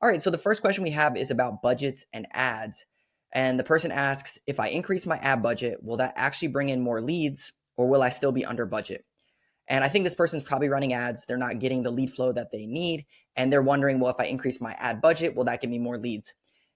All right, so the first question we have is about budgets and ads. And the person asks, if I increase my ad budget, will that actually bring in more leads or will I still be under budget? And I think this person's probably running ads. They're not getting the lead flow that they need. And they're wondering, well, if I increase my ad budget, will that give me more leads?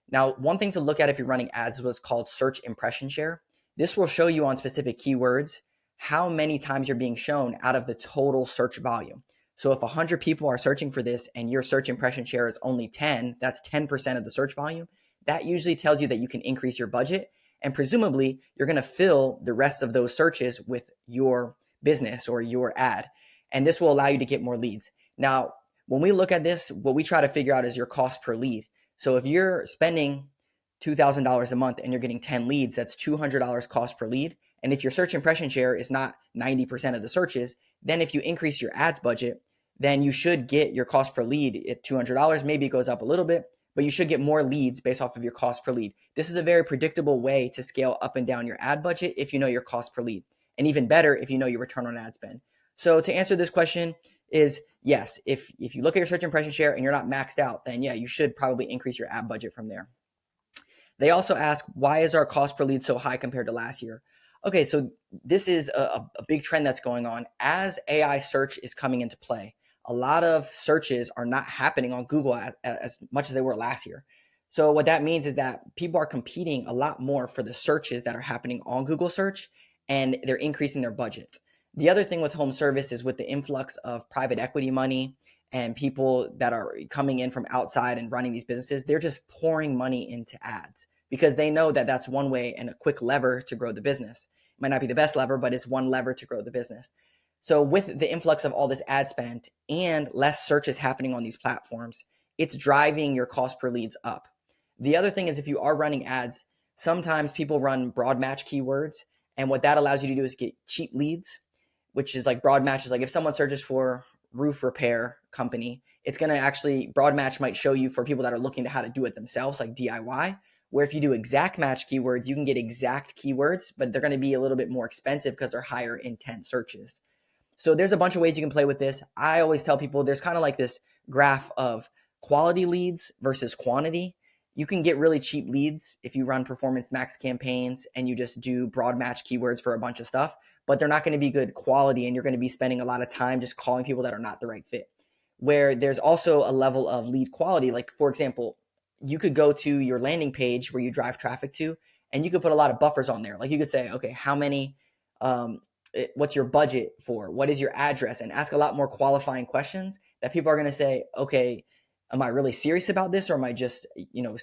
Now, one thing to look at if you're running ads is what's called search impression share. This will show you on specific keywords how many times you're being shown out of the total search volume. So if 100 people are searching for this and your search impression share is only 10, that's 10% of the search volume. That usually tells you that you can increase your budget. And presumably, you're going to fill the rest of those searches with your business or your ad. And this will allow you to get more leads. Now, when we look at this, what we try to figure out is your cost per lead. So if you're spending $2,000 a month and you're getting 10 leads, that's $200 cost per lead. And if your search impression share is not 90% of the searches, then if you increase your ads budget, then you should get your cost per lead at $200. Maybe it goes up a little bit, but you should get more leads based off of your cost per lead. This is a very predictable way to scale up and down your ad budget if you know your cost per lead. And even better if you know your return on ad spend. So to answer this question is yes, if you look at your search impression share and you're not maxed out, then yeah, you should probably increase your ad budget from there. They also ask, why is our cost per lead so high compared to last year? Okay, so this is a big trend that's going on. As AI search is coming into play, a lot of searches are not happening on Google as much as they were last year. So what that means is that people are competing a lot more for the searches that are happening on Google search, and they're increasing their budget. The other thing with home service is with the influx of private equity money and people that are coming in from outside and running these businesses, they're just pouring money into ads because they know that that's one way and a quick lever to grow the business. It might not be the best lever, but it's one lever to grow the business. So with the influx of all this ad spend and less searches happening on these platforms, it's driving your cost per leads up. The other thing is if you are running ads, sometimes people run broad match keywords. And what that allows you to do is get cheap leads, which is like broad matches. Like if someone searches for roof repair company, it's going to actually, broad match might show you for people that are looking to how to do it themselves, like DIY. Where if you do exact match keywords, you can get exact keywords, but they're going to be a little bit more expensive because they're higher intent searches. So there's a bunch of ways you can play with this. I always tell people there's kind of like this graph of quality leads versus quantity. You can get really cheap leads if you run performance max campaigns and you just do broad match keywords for a bunch of stuff, but they're not going to be good quality and you're going to be spending a lot of time just calling people that are not the right fit. Where there's also a level of lead quality. Like for example, you could go to your landing page where you drive traffic to, and you could put a lot of buffers on there. Like you could say, okay, how many, what's your budget for? What is your address? And ask a lot more qualifying questions that people are going to say, okay, am I really serious about this or am I just,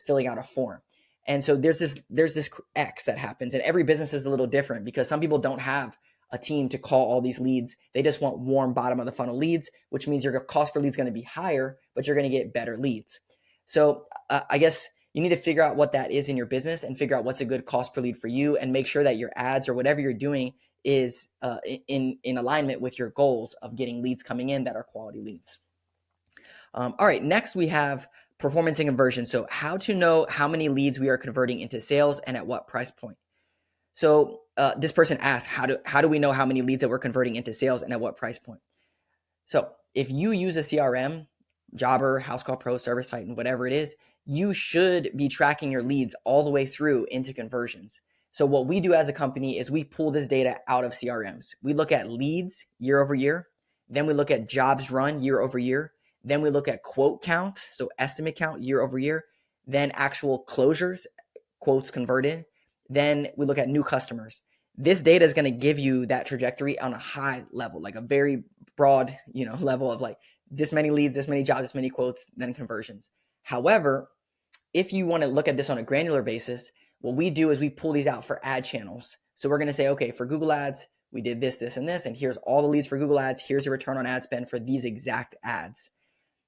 filling out a form? And so there's this X that happens, and every business is a little different because some people don't have a team to call all these leads. They just want warm bottom of the funnel leads, which means your cost per lead is going to be higher, but you're going to get better leads. So I guess you need to figure out what that is in your business and figure out what's a good cost per lead for you and make sure that your ads or whatever you're doing is in alignment with your goals of getting leads coming in that are quality leads. All right, next we have performance and conversion. So how to know how many leads we are converting into sales and at what price point. So this person asked, how do we know how many leads that we're converting into sales and at what price point? So if you use a CRM, Jobber, House Call Pro, Service Titan, whatever it is, you should be tracking your leads all the way through into conversions. So what we do as a company is we pull this data out of CRMs. We look at leads year over year. Then we look at jobs run year over year. Then we look at quote count, so estimate count year over year. Then actual closures, quotes converted. Then we look at new customers. This data is going to give you that trajectory on a high level, like a very broad, level of like this many leads, this many jobs, this many quotes, then conversions. However, if you want to look at this on a granular basis, what we do is we pull these out for ad channels. So we're going to say, okay, for Google Ads, we did this, this, and this, and here's all the leads for Google Ads. Here's the return on ad spend for these exact ads.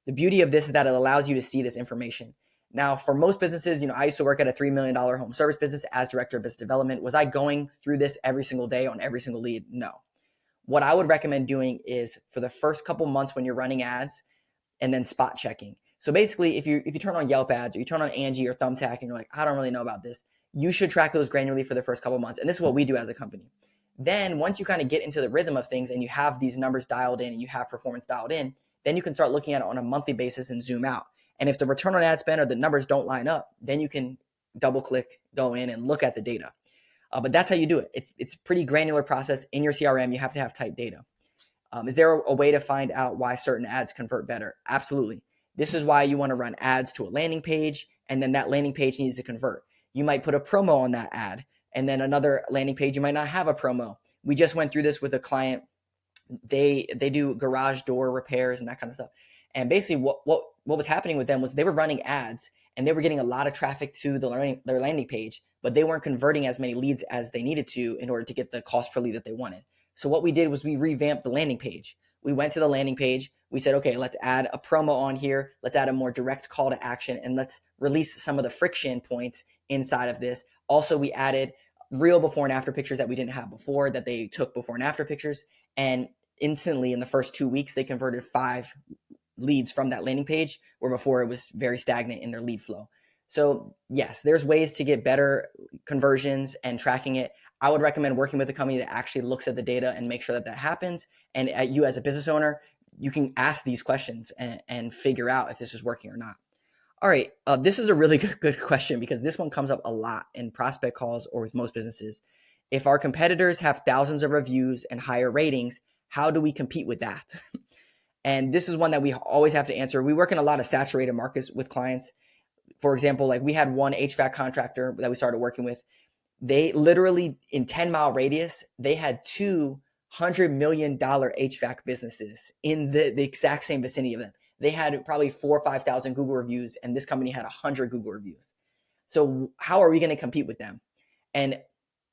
The beauty of this is that it allows you to see this information. Now, for most businesses, I used to work at a $3 million home service business as director of business development. Was I going through this every single day on every single lead? No. What I would recommend doing is for the first couple months when you're running ads and then spot checking. So basically, if you turn on Yelp ads or you turn on Angie or Thumbtack and you're like, I don't really know about this, you should track those granularly for the first couple months. And this is what we do as a company. Then once you kind of get into the rhythm of things and you have these numbers dialed in and you have performance dialed in, then you can start looking at it on a monthly basis and zoom out. And if the return on ad spend or the numbers don't line up, then you can double click, go in and look at the data. But that's how you do it. It's a pretty granular process. In your CRM, you have to have type data. Is there a way to find out why certain ads convert better? Absolutely. This is why you want to run ads to a landing page, and then that landing page needs to convert. You might put a promo on that ad, and then another landing page, you might not have a promo. We just went through this with a client. They do garage door repairs and that kind of stuff. And basically what was happening with them was they were running ads and they were getting a lot of traffic to their landing page, but they weren't converting as many leads as they needed to in order to get the cost per lead that they wanted. So what we did was we revamped the landing page. We went to the landing page. We said, okay, let's add a promo on here. Let's add a more direct call to action, and let's release some of the friction points inside of this. Also, we added real before and after pictures that we didn't have before, that they took before and after pictures. And instantly in the first 2 weeks, they converted 5 leads from that landing page, where before it was very stagnant in their lead flow. So yes, there's ways to get better conversions and tracking it. I would recommend working with a company that actually looks at the data and make sure that that happens. And you as a business owner, you can ask these questions and figure out if this is working or not. All right, this is a really good question, because this one comes up a lot in prospect calls or with most businesses. If our competitors have thousands of reviews and higher ratings, how do we compete with that? And this is one that we always have to answer. We work in a lot of saturated markets with clients. For example, like we had one HVAC contractor that we started working with. They literally, in 10-mile radius, they had $200 million HVAC businesses in the exact same vicinity of them. They had probably 4,000 or 5,000 Google reviews, and this company had 100 Google reviews. So how are we going to compete with them? And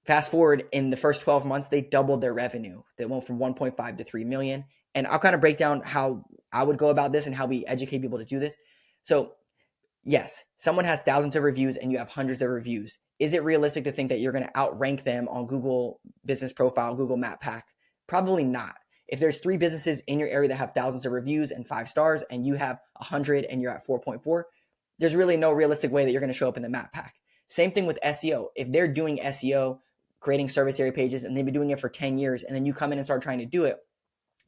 fast forward, in the first 12 months, they doubled their revenue. They went from 1.5 to 3 million. And I'll kind of break down how I would go about this and how we educate people to do this. So yes, someone has thousands of reviews and you have hundreds of reviews. Is it realistic to think that you're going to outrank them on Google Business Profile, Google Map Pack? Probably not. If there's 3 businesses in your area that have thousands of reviews and 5 stars, and you have 100 and you're at 4.4, there's really no realistic way that you're going to show up in the Map Pack. Same thing with SEO. If they're doing SEO, creating service area pages, and they've been doing it for 10 years, and then you come in and start trying to do it,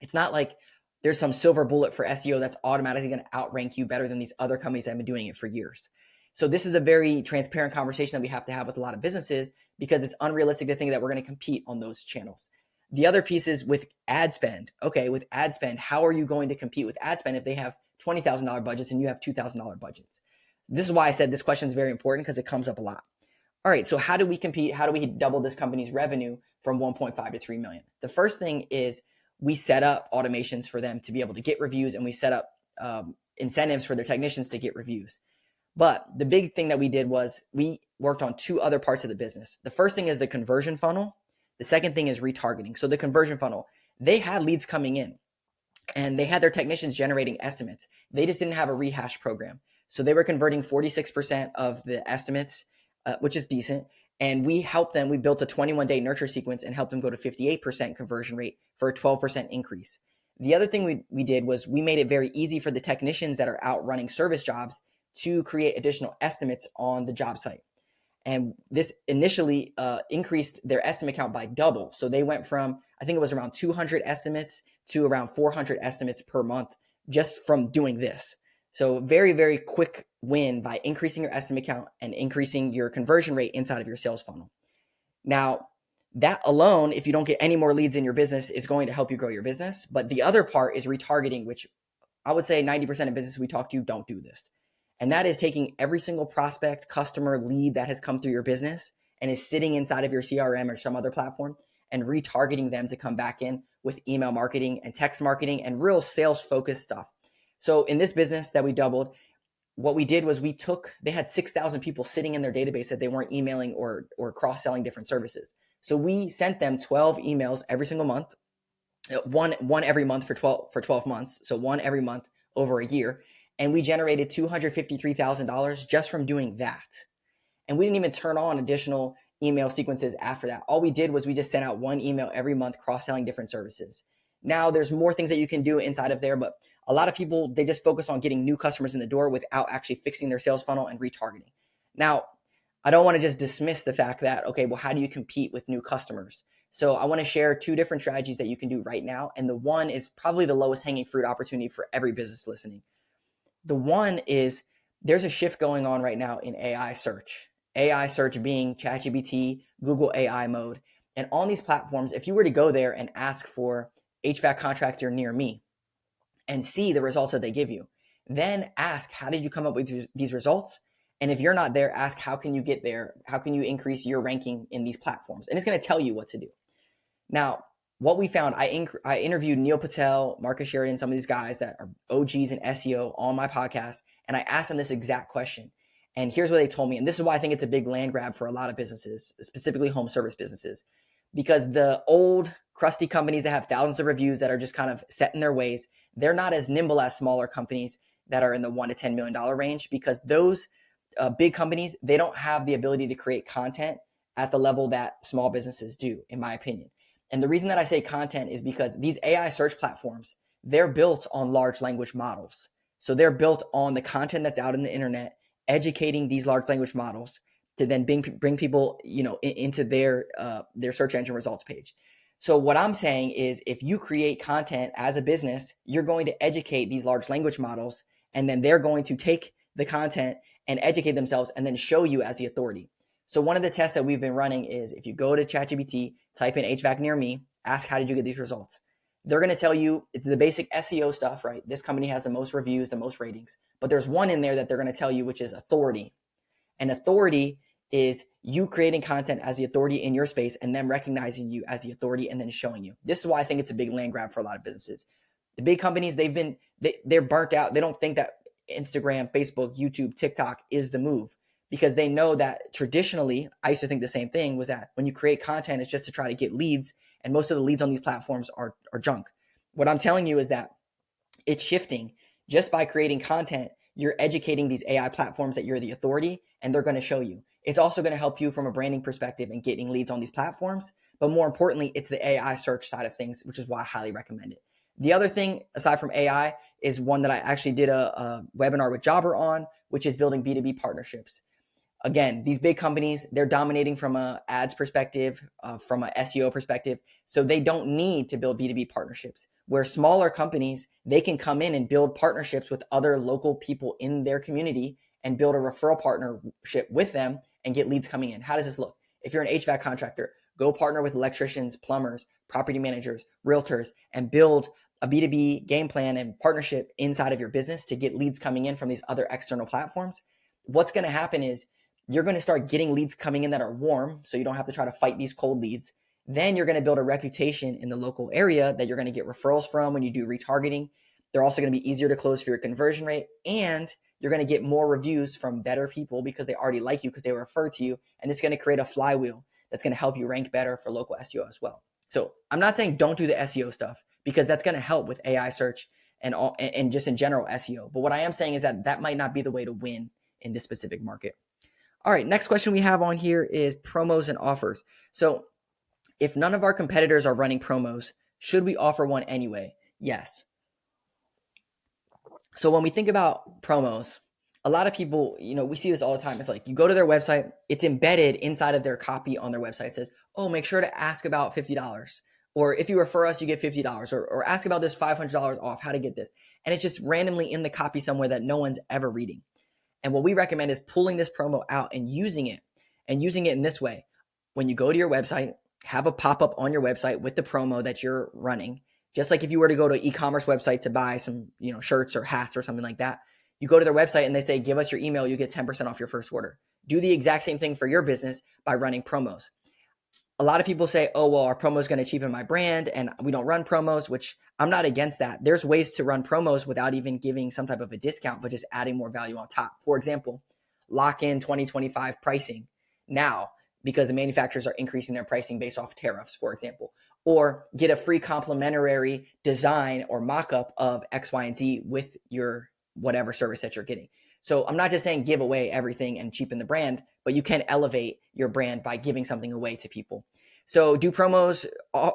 it's not like there's some silver bullet for SEO that's automatically going to outrank you better than these other companies that have been doing it for years. So this is a very transparent conversation that we have to have with a lot of businesses, because it's unrealistic to think that we're going to compete on those channels. The other piece is with ad spend. Okay, with ad spend, how are you going to compete with ad spend if they have $20,000 budgets and you have $2,000 budgets? So this is why I said this question is very important, because it comes up a lot. All right, so how do we compete? How do we double this company's revenue from 1.5 to 3 million? The first thing is we set up automations for them to be able to get reviews, and we set up incentives for their technicians to get reviews. But the big thing that we did was we worked on 2 other parts of the business. The first thing is the conversion funnel. The second thing is retargeting. So the conversion funnel, they had leads coming in and they had their technicians generating estimates. They just didn't have a rehash program. So they were converting 46% of the estimates, which is decent. And we helped them. We built a 21-day nurture sequence and helped them go to 58% conversion rate for a 12% increase. The other thing we did was we made it very easy for the technicians that are out running service jobs to create additional estimates on the job site. And this initially increased their estimate count by double. So they went from, I think it was around 200 estimates to around 400 estimates per month just from doing this. So very, very quick win by increasing your estimate count and increasing your conversion rate inside of your sales funnel. Now, that alone, if you don't get any more leads in your business, is going to help you grow your business. But the other part is retargeting, which I would say 90% of businesses we talk to don't do this. And that is taking every single prospect, customer, lead that has come through your business and is sitting inside of your CRM or some other platform, and retargeting them to come back in with email marketing and text marketing and real sales focused stuff. So in this business that we doubled, what we did was they had 6,000 people sitting in their database that they weren't emailing or cross-selling different services. So we sent them 12 emails every single month, one every month for 12 months. So one every month over a year. And we generated $253,000 just from doing that. And we didn't even turn on additional email sequences after that. All we did was we just sent out one email every month, cross-selling different services. Now there's more things that you can do inside of there, but a lot of people, they just focus on getting new customers in the door without actually fixing their sales funnel and retargeting. Now, I don't want to just dismiss the fact that, okay, well, how do you compete with new customers? So I want to share 2 different strategies that you can do right now. And the one is probably the lowest hanging fruit opportunity for every business listening. The one is there's a shift going on right now in AI search. AI search being ChatGPT, Google AI mode. And on these platforms, if you were to go there and ask for HVAC contractor near me and see the results that they give you, then ask, how did you come up with these results? And if you're not there, ask, how can you get there? How can you increase your ranking in these platforms? And it's going to tell you what to do. Now, what we found, I interviewed Neil Patel, Marcus Sheridan, some of these guys that are OGs in SEO on my podcast, and I asked them this exact question. And here's what they told me. And this is why I think it's a big land grab for a lot of businesses, specifically home service businesses, because the old crusty companies that have thousands of reviews that are just kind of set in their ways, they're not as nimble as smaller companies that are in the $1 to $10 million range, because those big companies, they don't have the ability to create content at the level that small businesses do, in my opinion. And the reason that I say content is because these AI search platforms, they're built on large language models. So they're built on the content that's out in the internet, educating these large language models to then bring people, into their search engine results page. So what I'm saying is, if you create content as a business, you're going to educate these large language models, and then they're going to take the content and educate themselves and then show you as the authority. So one of the tests that we've been running is, if you go to ChatGPT, type in HVAC near me, ask, how did you get these results? They're going to tell you it's the basic SEO stuff, right? This company has the most reviews, the most ratings, but there's one in there that they're going to tell you, which is authority. And authority is you creating content as the authority in your space and then recognizing you as the authority and then showing you. This is why I think it's a big land grab for a lot of businesses. The big companies, they're burnt out. They don't think that Instagram, Facebook, YouTube, TikTok is the move, because they know that traditionally, I used to think the same thing, was that when you create content, it's just to try to get leads. And most of the leads on these platforms are junk. What I'm telling you is that it's shifting. Just by creating content, you're educating these AI platforms that you're the authority, and they're going to show you. It's also going to help you from a branding perspective and getting leads on these platforms. But more importantly, it's the AI search side of things, which is why I highly recommend it. The other thing, aside from AI, is one that I actually did a webinar with Jobber on, which is building B2B partnerships. Again, these big companies, they're dominating from a ads perspective, from a SEO perspective. So they don't need to build B2B partnerships. Where smaller companies, they can come in and build partnerships with other local people in their community and build a referral partnership with them and get leads coming in. How does this look? If you're an HVAC contractor, go partner with electricians, plumbers, property managers, realtors, and build a B2B game plan and partnership inside of your business to get leads coming in from these other external platforms. What's going to happen is, you're going to start getting leads coming in that are warm, so you don't have to try to fight these cold leads. Then you're going to build a reputation in the local area that you're going to get referrals from when you do retargeting. They're also going to be easier to close for your conversion rate, and you're going to get more reviews from better people because they already like you because they were referred to you, and it's going to create a flywheel that's going to help you rank better for local SEO as well. So I'm not saying don't do the SEO stuff, because that's going to help with AI search and just in general SEO. But what I am saying is that might not be the way to win in this specific market. All right, next question we have on here is promos and offers. So if none of our competitors are running promos, should we offer one anyway? Yes. So when we think about promos, a lot of people, we see this all the time. It's like, you go to their website, it's embedded inside of their copy on their website. It says, oh, make sure to ask about $50. Or if you refer us, you get $50. Or ask about this $500 off, how to get this. And it's just randomly in the copy somewhere that no one's ever reading. And what we recommend is pulling this promo out and using it in this way. When you go to your website, have a pop-up on your website with the promo that you're running. Just like if you were to go to an e-commerce website to buy some, shirts or hats or something like that, you go to their website and they say, give us your email, you get 10% off your first order. Do the exact same thing for your business by running promos. A lot of people say, oh, well, our promo is going to cheapen my brand and we don't run promos, which I'm not against that. There's ways to run promos without even giving some type of a discount, but just adding more value on top. For example, lock in 2025 pricing now because the manufacturers are increasing their pricing based off tariffs, for example, or get a free complimentary design or mock-up of X, Y, and Z with your whatever service that you're getting. So I'm not just saying give away everything and cheapen the brand, but you can elevate your brand by giving something away to people. So do promos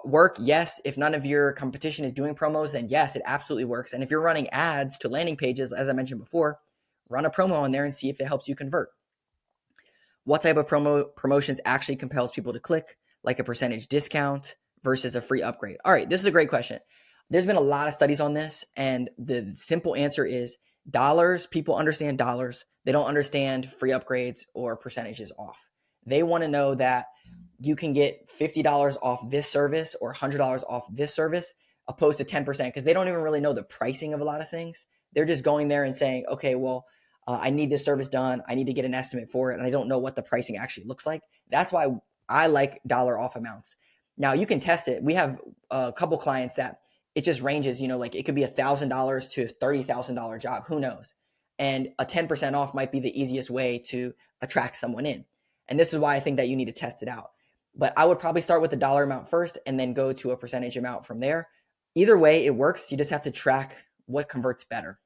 work? Yes. If none of your competition is doing promos, then yes, it absolutely works. And if you're running ads to landing pages, as I mentioned before, run a promo on there and see if it helps you convert. What type of promotions actually compels people to click, like a percentage discount versus a free upgrade? All right, this is a great question. There's been a lot of studies on this, and the simple answer is Dollars, people understand dollars. They don't understand free upgrades or percentages off. They want to know that you can get $50 off this service or $100 off this service opposed to 10% because they don't even really know the pricing of a lot of things. They're just going there and saying, okay, well, I need this service done. I need to get an estimate for it. And I don't know what the pricing actually looks like. That's why I like dollar off amounts. Now you can test it. We have a couple clients that it just ranges, like it could be $1,000 to a $30,000 job. Who knows? And a 10% off might be the easiest way to attract someone in. And this is why I think that you need to test it out. But I would probably start with the dollar amount first and then go to a percentage amount from there. Either way, it works. You just have to track what converts better.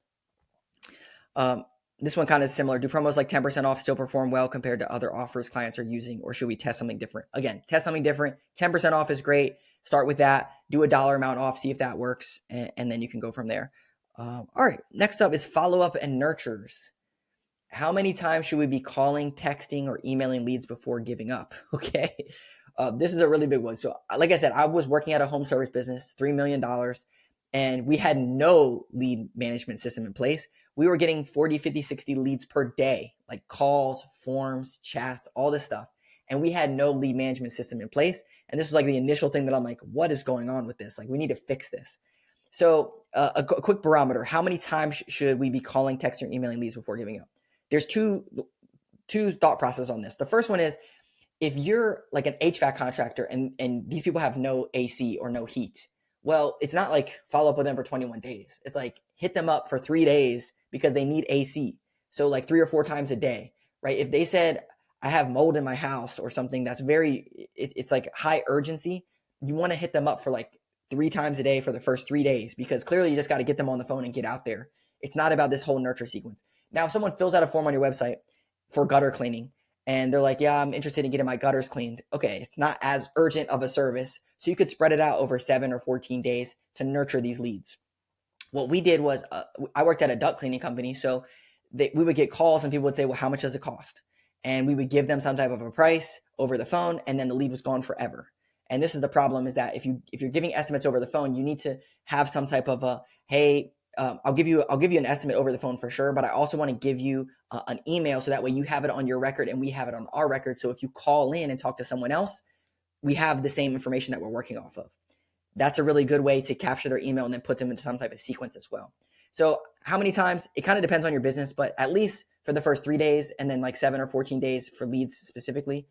This one kind of similar. Do promos like 10% off still perform well compared to other offers clients are using, or should we test something different? Again, test something different. 10% off is great. Start with that. Do a dollar amount off. See if that works, and then you can go from there. All right. Next up is follow-up and nurtures. How many times should we be calling, texting, or emailing leads before giving up? Okay. This is a really big one. So like I said, I was working at a home service business, $3 million, and we had no lead management system in place. We were getting 40, 50, 60 leads per day, like calls, forms, chats, all this stuff. And we had no lead management system in place. And this was like the initial thing that I'm like, what is going on with this? Like, we need to fix this. So a quick barometer. How many times should we be calling, texting, or emailing leads before giving up? There's two thought process on this. The first one is, if you're like an HVAC contractor and these people have no AC or no heat, well, it's not like follow up with them for 21 days. It's like hit them up for 3 days because they need AC. So like 3 or 4 times a day, right? If they said, I have mold in my house or something that's it's like high urgency, you want to hit them up for like 3 times a day for the first 3 days, because clearly you just got to get them on the phone and get out there. It's not about this whole nurture sequence. Now, if someone fills out a form on your website for gutter cleaning, and they're like, yeah, I'm interested in getting my gutters cleaned. Okay, it's not as urgent of a service. So you could spread it out over 7 or 14 days to nurture these leads. What we did was, I worked at a duct cleaning company. So we would get calls and people would say, well, how much does it cost? And we would give them some type of a price over the phone, and then the lead was gone forever. And this is the problem, is that if you're giving estimates over the phone, you need to have some type of a, hey, I'll give you an estimate over the phone for sure, but I also want to give you an email so that way you have it on your record and we have it on our record. So if you call in and talk to someone else, we have the same information that we're working off of. That's a really good way to capture their email and then put them into some type of sequence as well. So how many times? It kind of depends on your business, but at least for the first 3 days and then like 7 or 14 days for leads specifically.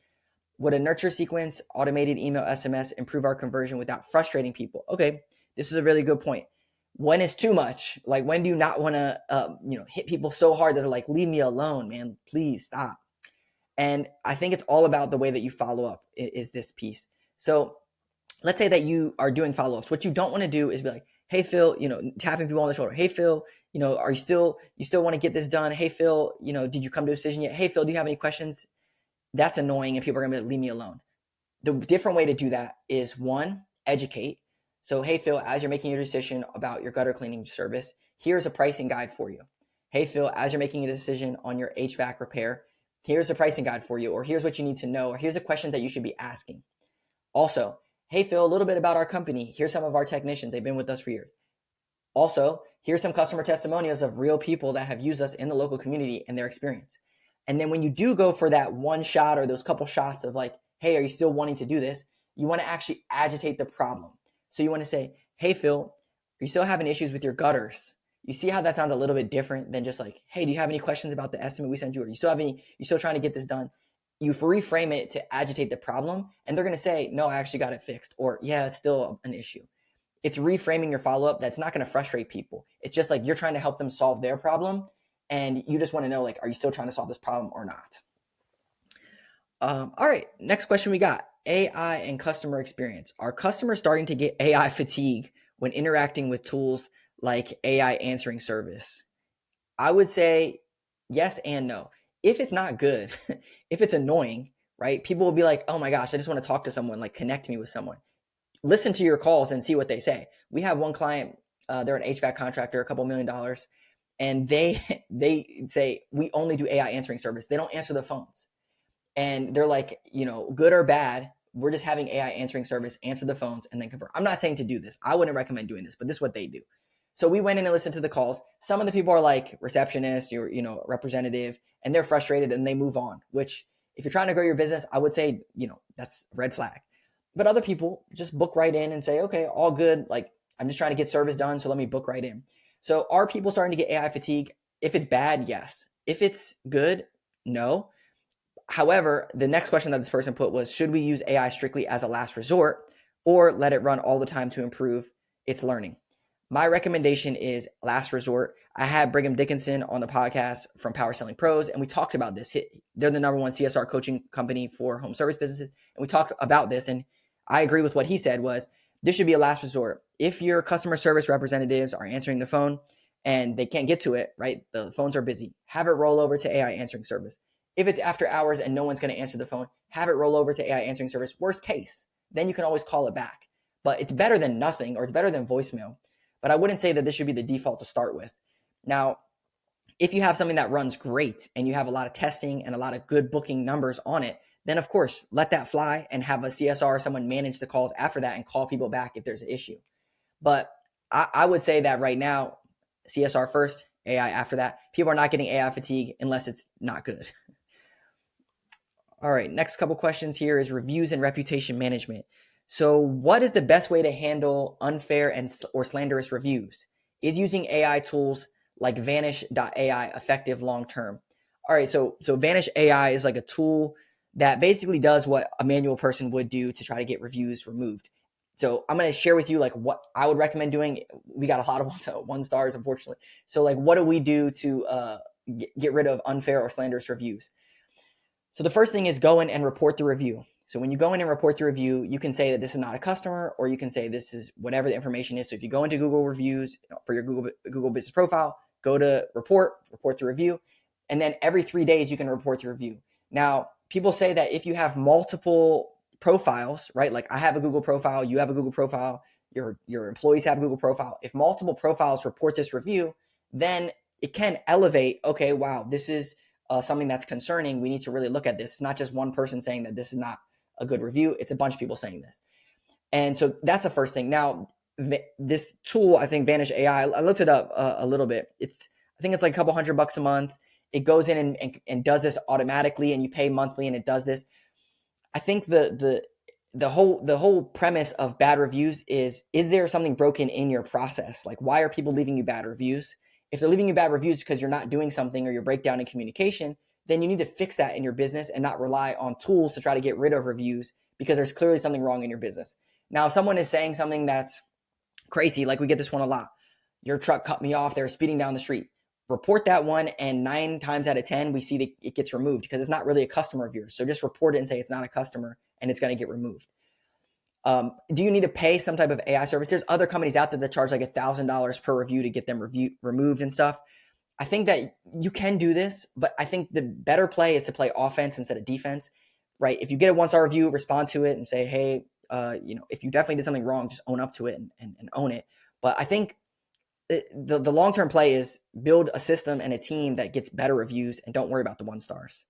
Would a nurture sequence, automated email, SMS improve our conversion without frustrating people? Okay, this is a really good point. When is too much? Like, when do you not want to, hit people so hard that they're like, leave me alone, man, please stop. And I think it's all about the way that you follow up is this piece. So let's say that you are doing follow-ups. What you don't want to do is be like, hey, Phil, tapping people on the shoulder. Hey, Phil, are you still want to get this done? Hey, Phil, did you come to a decision yet? Hey, Phil, do you have any questions? That's annoying, and people are going to leave me alone. The different way to do that is, one, educate. So, hey, Phil, as you're making your decision about your gutter cleaning service, here's a pricing guide for you. Hey, Phil, as you're making a decision on your HVAC repair, here's a pricing guide for you, or here's what you need to know, or here's a question that you should be asking. Also, hey, Phil, a little bit about our company. Here's some of our technicians. They've been with us for years. Also, here's some customer testimonials of real people that have used us in the local community and their experience. And then when you do go for that one shot or those couple shots of like, hey, are you still wanting to do this? You want to actually agitate the problem. So you want to say, hey, Phil, are you still having issues with your gutters? You see how that sounds a little bit different than just like, hey, do you have any questions about the estimate we sent you? Or you still trying to get this done? You reframe it to agitate the problem, and they're going to say, no, I actually got it fixed. Or, yeah, it's still an issue. It's reframing your follow-up. That's not going to frustrate people. It's just like you're trying to help them solve their problem, and you just want to know, like, are you still trying to solve this problem or not? All right, next question we got. AI and customer experience. Are customers starting to get AI fatigue when interacting with tools like AI answering service? I would say yes and no. If it's not good, if it's annoying, right? People will be like, oh my gosh, I just want to talk to someone, like connect me with someone. Listen to your calls and see what they say. We have one client, they're an HVAC contractor, a couple $1 million, and they say, we only do AI answering service. They don't answer the phones. And they're like, good or bad, we're just having AI answering service, answer the phones, and then convert. I'm not saying to do this. I wouldn't recommend doing this, but this is what they do. So we went in and listened to the calls. Some of the people are like receptionist, representative, and they're frustrated and they move on, which if you're trying to grow your business, I would say, that's a red flag. But other people just book right in and say, okay, all good. Like, I'm just trying to get service done, so let me book right in. So are people starting to get AI fatigue? If it's bad, yes. If it's good, no. However, the next question that this person put was, should we use AI strictly as a last resort or let it run all the time to improve its learning? My recommendation is last resort. I had Brigham Dickinson on the podcast from Power Selling Pros, and we talked about this. They're the number one CSR coaching company for home service businesses, and we talked about this, and I agree with what he said was this should be a last resort. If your customer service representatives are answering the phone and they can't get to it, right? The phones are busy. Have it roll over to AI answering service. If it's after hours and no one's going to answer the phone, have it roll over to AI answering service. Worst case, then you can always call it back. But it's better than nothing, or it's better than voicemail. But I wouldn't say that this should be the default to start with. Now, if you have something that runs great and you have a lot of testing and a lot of good booking numbers on it, then of course, let that fly and have a CSR or someone manage the calls after that and call people back if there's an issue. But I would say that right now, CSR first, AI after that. People are not getting AI fatigue unless it's not good. All right, next couple questions here is reviews and reputation management. So what is the best way to handle unfair or slanderous reviews? Is using AI tools like Vanish.ai effective long-term? All right, so Vanish AI is like a tool that basically does what a manual person would do to try to get reviews removed. So I'm going to share with you like what I would recommend doing. We got a lot of one stars, unfortunately. So like what do we do to get rid of unfair or slanderous reviews? So the first thing is go in and report the review. So when you go in and report the review, you can say that this is not a customer, or you can say this is whatever the information is. So if you go into Google reviews for your Google business profile, go to report the review, and then every 3 days you can report the review. Now, people say that if you have multiple profiles, right? Like I have a Google profile, you have a Google profile, your employees have a Google profile. If multiple profiles report this review, then it can elevate, okay, wow, this is something that's concerning. We need to really look at this. It's not just one person saying that this is not a good review. It's a bunch of people saying this. And so that's the first thing. Now, this tool, I think Vanish AI, I looked it up a little bit. I think it's like a couple $100 a month. It goes in and does this automatically, and you pay monthly and it does this. I think the whole premise of bad reviews is there something broken in your process? Like, why are people leaving you bad reviews? If they're leaving you bad reviews because you're not doing something or you're breakdown in communication, then you need to fix that in your business and not rely on tools to try to get rid of reviews, because there's clearly something wrong in your business. Now, if someone is saying something that's crazy, like we get this one a lot. Your truck cut me off. They were speeding down the street. Report that one, and 9 times out of 10, we see that it gets removed because it's not really a customer of yours. So just report it and say it's not a customer, and it's going to get removed. Do you need to pay some type of AI service? There's other companies out there that charge like $1,000 per review to get them removed and stuff. I think that you can do this, but I think the better play is to play offense instead of defense, right? If you get a 1-star review, respond to it and say, hey, if you definitely did something wrong, just own up to it and own it. But I think the long-term play is build a system and a team that gets better reviews and don't worry about the 1 stars.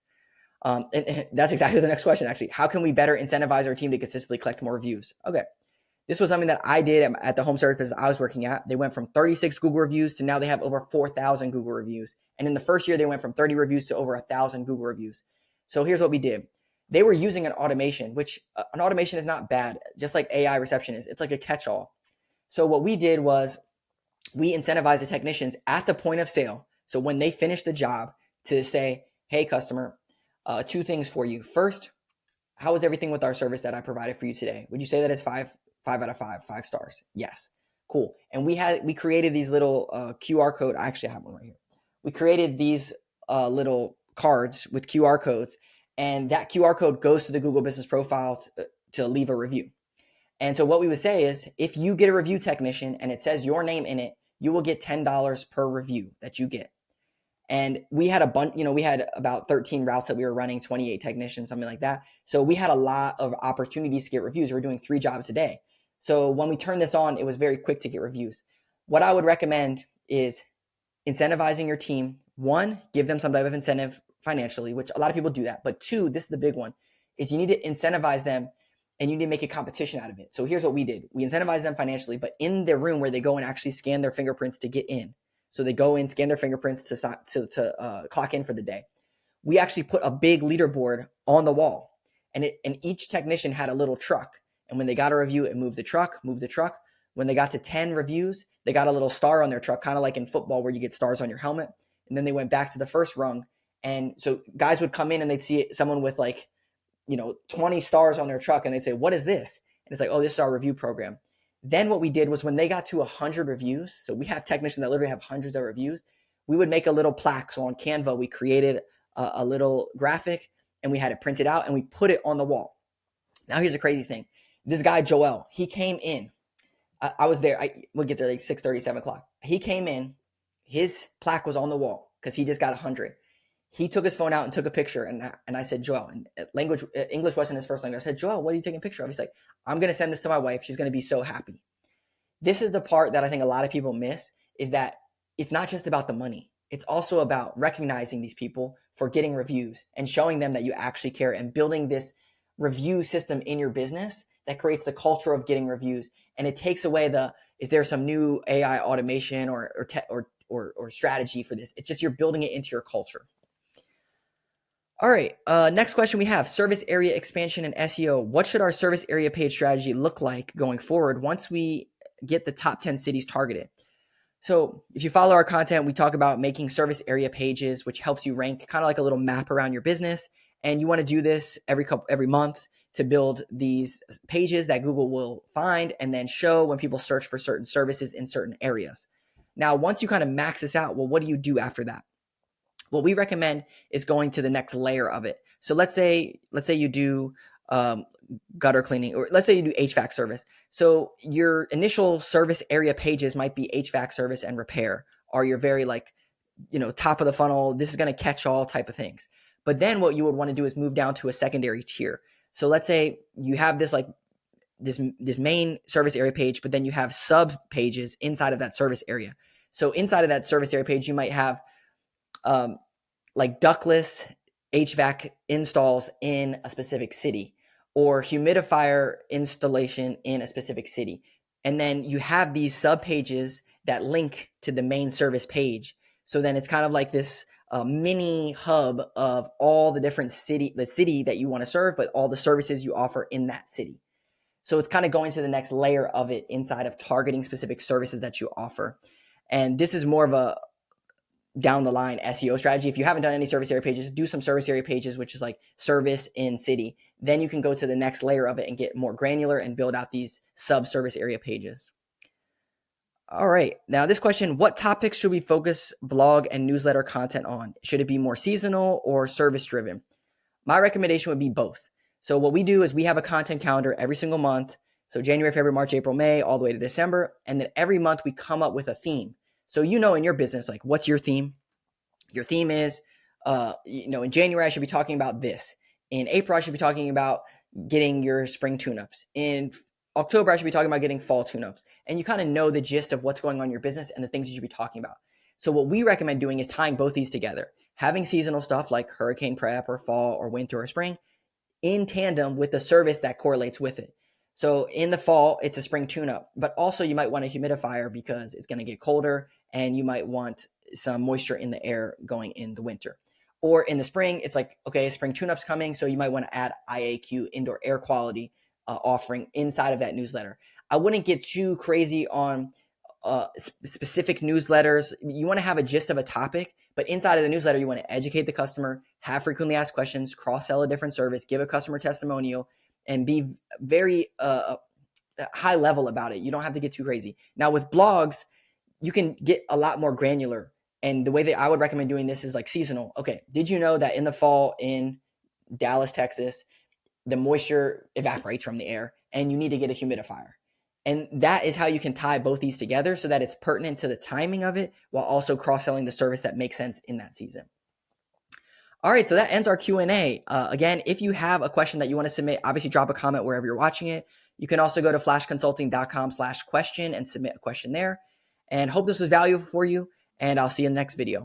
And that's exactly the next question, actually. How can we better incentivize our team to consistently collect more reviews? Okay. This was something that I did at the home service business I was working at. They went from 36 Google reviews to now they have over 4,000 Google reviews. And in the first year, they went from 30 reviews to over 1,000 Google reviews. So here's what we did. They were using an automation, which an automation is not bad, just like AI reception is. It's like a catch-all. So what we did was we incentivized the technicians at the point of sale. So when they finish the job, to say, hey, customer, 2 things for you. First, how was everything with our service that I provided for you today? Would you say that it's 5 out of 5 stars? Yes. Cool. And we created these little QR code. I actually have one right here. We created these little cards with QR codes, and that QR code goes to the Google business profile to leave a review. And so what we would say is, if you get a review technician and it says your name in it, you will get $10 per review that you get. And we had a bunch, we had about 13 routes that we were running, 28 technicians, something like that. So we had a lot of opportunities to get reviews. We were doing 3 jobs a day. So when we turned this on, it was very quick to get reviews. What I would recommend is incentivizing your team. 1, give them some type of incentive financially, which a lot of people do that. But 2, this is the big one, is you need to incentivize them and you need to make a competition out of it. So here's what we did. We incentivized them financially, but in the room where they go and actually scan their fingerprints to get in. So they go in, scan their fingerprints to clock in for the day. We actually put a big leaderboard on the wall, and each technician had a little truck. And when they got a review, it moved the truck. When they got to 10 reviews, they got a little star on their truck, kind of like in football where you get stars on your helmet. And then they went back to the first rung. And so guys would come in and they'd see someone with 20 stars on their truck, and they'd say, what is this? And it's like, oh, this is our review program. Then what we did was when they got to 100 reviews, so we have technicians that literally have hundreds of reviews, we would make a little plaque. So on Canva, we created a little graphic, and we had it printed out, and we put it on the wall. Now here's the crazy thing. This guy, Joel, he came in. I was there. We'll get there like 6:30, 7 o'clock. He came in. His plaque was on the wall because he just got 100. He took his phone out and took a picture, and I said, Joel, and English wasn't his first language. I said, Joel, what are you taking a picture of? He's like, I'm going to send this to my wife. She's going to be so happy. This is the part that I think a lot of people miss, is that it's not just about the money. It's also about recognizing these people for getting reviews and showing them that you actually care, and building this review system in your business that creates the culture of getting reviews. And it takes away is there some new AI automation or strategy for this? It's just you're building it into your culture. All right. Next question we have: service area expansion and SEO. What should our service area page strategy look like going forward once we get the top 10 cities targeted? So if you follow our content, we talk about making service area pages, which helps you rank, kind of like a little map around your business. And you want to do this every month to build these pages that Google will find and then show when people search for certain services in certain areas. Now, once you kind of max this out, well, what do you do after that? What we recommend is going to the next layer of it. So let's say you do gutter cleaning, or let's say you do HVAC service. So your initial service area pages might be HVAC service and repair, or your very top of the funnel, this is going to catch all type of things. But then what you would want to do is move down to a secondary tier. So let's say you have this this main service area page, but then you have sub pages inside of that service area. So inside of that service area page, you might have ductless HVAC installs in a specific city, or humidifier installation in a specific city. And then you have these sub pages that link to the main service page. So then it's kind of like this mini hub of all the different city that you want to serve, but all the services you offer in that city. So it's kind of going to the next layer of it inside of targeting specific services that you offer. And this is more of a down the line SEO strategy. If you haven't done any service area pages, do some service area pages, which is like service in city. Then you can go to the next layer of it and get more granular and build out these sub service area pages. All right. Now this question: what topics should we focus blog and newsletter content on? Should it be more seasonal or service driven? My recommendation would be both. So what we do is we have a content calendar every single month. So January, February, March, April, May, all the way to December. And then every month we come up with a theme. So in your business, what's your theme? Your theme is, in January, I should be talking about this. In April, I should be talking about getting your spring tune-ups. In October, I should be talking about getting fall tune-ups. And you kind of know the gist of what's going on in your business and the things you should be talking about. So what we recommend doing is tying both these together. Having seasonal stuff like hurricane prep or fall or winter or spring in tandem with the service that correlates with it. So in the fall, it's a spring tune-up, but also you might want a humidifier because it's going to get colder, and you might want some moisture in the air going in the winter. Or in the spring, it's like, okay, spring tune-up's coming, so you might want to add IAQ, indoor air quality offering inside of that newsletter. I wouldn't get too crazy on specific newsletters. You want to have a gist of a topic, but inside of the newsletter, you want to educate the customer, have frequently asked questions, cross-sell a different service, give a customer testimonial, and be very high level about it. You don't have to get too crazy. Now with blogs, you can get a lot more granular. And the way that I would recommend doing this is like seasonal. Okay, did you know that in the fall in Dallas, Texas, the moisture evaporates from the air and you need to get a humidifier? And that is how you can tie both these together so that it's pertinent to the timing of it while also cross-selling the service that makes sense in that season. All right, so that ends our Q&A. Again, if you have a question that you want to submit, obviously drop a comment wherever you're watching it. You can also go to flashconsulting.com/question and submit a question there. And hope this was valuable for you, and I'll see you in the next video.